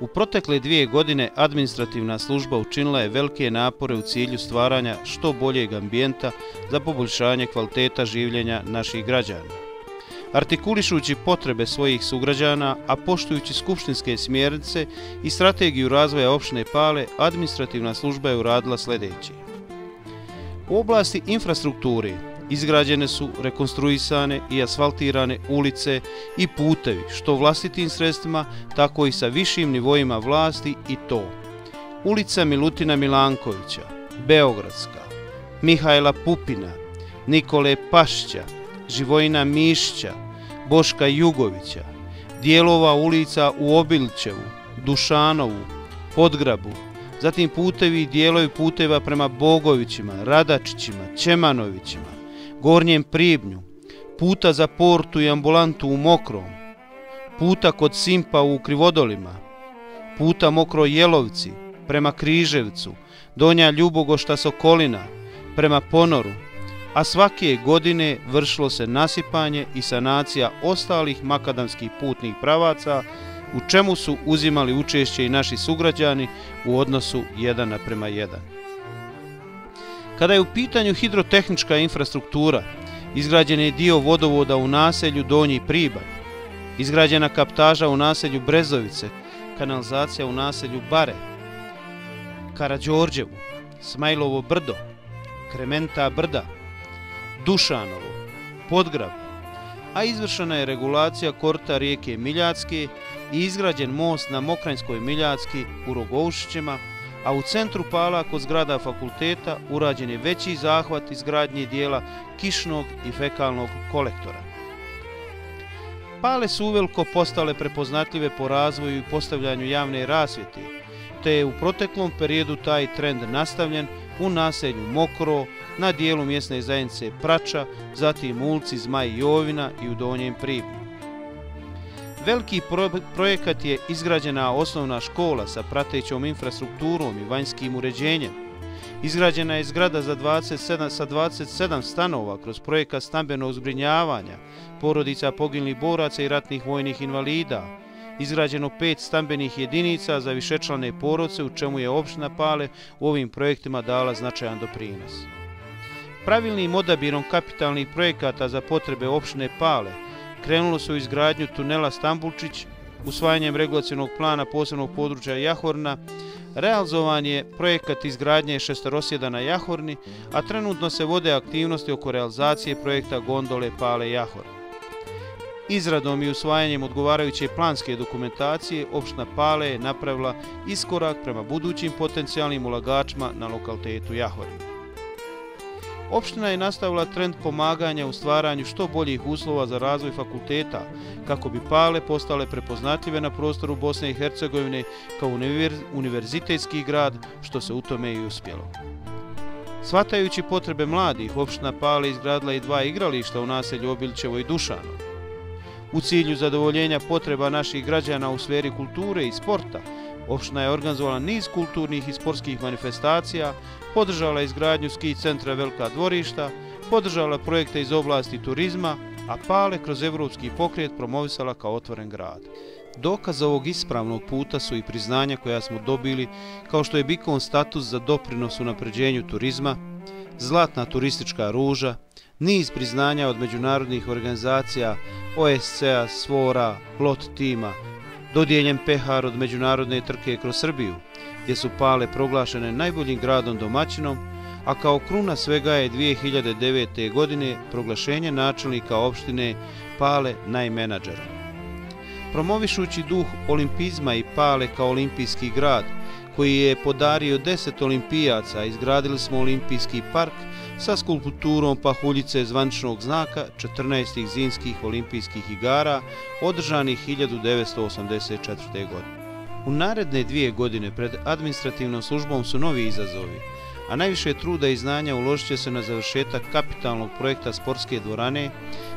U protekle 2 godine administrativna služba učinila je velike napore u cilju stvaranja što boljeg ambijenta za poboljšanje kvaliteta življenja naših građana. Artikulišući potrebe svojih sugrađana, a poštujući skupštinske smjernice i strategiju razvoja opštine Pale, administrativna služba je uradila sljedeće. U oblasti infrastrukture izgrađene su, rekonstruisane i asfaltirane ulice i putevi, što vlastitim sredstvima, tako i sa višim nivoima vlasti, i to: ulica Milutina Milankovića, Beogradska, Mihajla Pupina, Nikole Pašća, Živojina Mišića, Boška Jugovića, dijelova ulica u Obilićevu, Dušanovu, Podgrabu, zatim putevi i dijelovi puteva prema Bogovićima, Radačićima, Ćemanovićima, Gornjem Pribnju, puta za portu i ambulantu u Mokrom, puta kod Simpa u Krivodolima, puta Mokro Jelovci prema Križevcu, Donja Ljubogošta Sokolina prema Ponoru, a svake godine vršilo se nasipanje i sanacija ostalih makadamskih putnih pravaca, u čemu su uzimali učešće i naši sugrađani u odnosu 1:1. Kada je u pitanju hidrotehnička infrastruktura, izgrađen je dio vodovoda u naselju Donji Pribanj, izgrađena kaptaža u naselju Brezovice, kanalizacija u naselju Bare, Karađorđevu, Smajlovo brdo, Krementa brda, Dušanovo, Podgrab, a izvršena je regulacija korita rijeke Miljacke i izgrađen most na Mokranjskoj Miljacki u Rogošićima, a u centru Pala kod zgrada fakulteta urađen je veći zahvat izgradnje dijela kišnog i fekalnog kolektora. Pale su uveliko postale prepoznatljive po razvoju i postavljanju javne rasvjete, te je u proteklom periodu taj trend nastavljen u naselju Mokro, na dijelu mjesne zajednice Prača, zatim u ulici Zmaj Jovina i u Donjem Pribnju. Veliki projekat je izgrađena osnovna škola sa pratećom infrastrukturom i vanjskim uređenjem. Izgrađena je zgrada sa 27 stanova kroz projekat stambenog zbrinjavanja porodica poginulih boraca i ratnih vojnih invalida. Izgrađeno 5 stambenih jedinica za višečlane porodice, u čemu je opština Pale u ovim projektima dala značajan doprinos. Pravilnim odabirom kapitalnih projekata za potrebe opštine Pale krenulo se u izgradnju tunela Stambulčić, usvajanjem regulacionog plana posebnog područja Jahorna, realizovan je projekat izgradnje šesterosjeda na Jahorni, a trenutno se vode aktivnosti oko realizacije projekta gondole Pale-Jahor. Izradom i usvajanjem odgovarajuće planske dokumentacije, opština Pale je napravila iskorak prema budućim potencijalnim ulagačima na lokalitetu Jahorni. Opština je nastavila trend pomaganja u stvaranju što boljih uslova za razvoj fakulteta, kako bi Pale postale prepoznatljive na prostoru Bosne i Hercegovine kao univerzitetski grad, što se u tome i uspjelo. Shvatajući potrebe mladih, opština Pale izgradila i 2 igrališta u naselju Obilićevo i Dušanovo. U cilju zadovoljenja potreba naših građana u sferi kulture i sporta, opština je organizovala niz kulturnih i sportskih manifestacija, podržala izgradnju ski centra Velika dvorišta, podržala projekte iz oblasti turizma, a Pale kroz evropski pokret promovisala kao otvoren grad. Dokaz ovog ispravnog puta su i priznanja koja smo dobili, kao što je Bikon status za doprinos unapređenju turizma, Zlatna turistička ruža, niz priznanja od međunarodnih organizacija OSCE-a, SVOR-a, Plot tima, dodijeljen pehar od međunarodne trke kroz Srbiju, gdje su Pale proglašene najboljim gradom domaćinom, a kao kruna svega je 2009. godine proglašenje načelnika opštine Pale najmenadžerom. Promovišući duh olimpizma i Pale kao olimpijski grad, koji je podario 10 olimpijaca, izgradili smo olimpijski park sa skulpturom pahuljice zvaničnog znaka 14. zimskih olimpijskih igara održanih 1984. godine. U naredne 2 godine pred administrativnom službom su novi izazovi, a najviše truda i znanja uložit će se na završetak kapitalnog projekta sportske dvorane,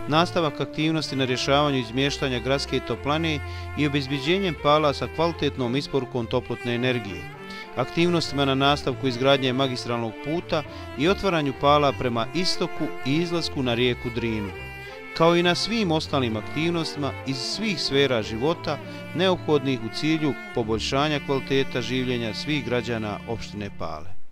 nastavak aktivnosti na rješavanju izmještanja gradske toplane i obezbeđenjem Pala sa kvalitetnom isporukom toplotne energije, aktivnostima na nastavku izgradnje magistralnog puta i otvaranju Pala prema istoku i izlasku na rijeku Drinu. kao i na svim ostalim aktivnostima iz svih sfera života neophodnih u cilju poboljšanja kvaliteta življenja svih građana opštine Pale.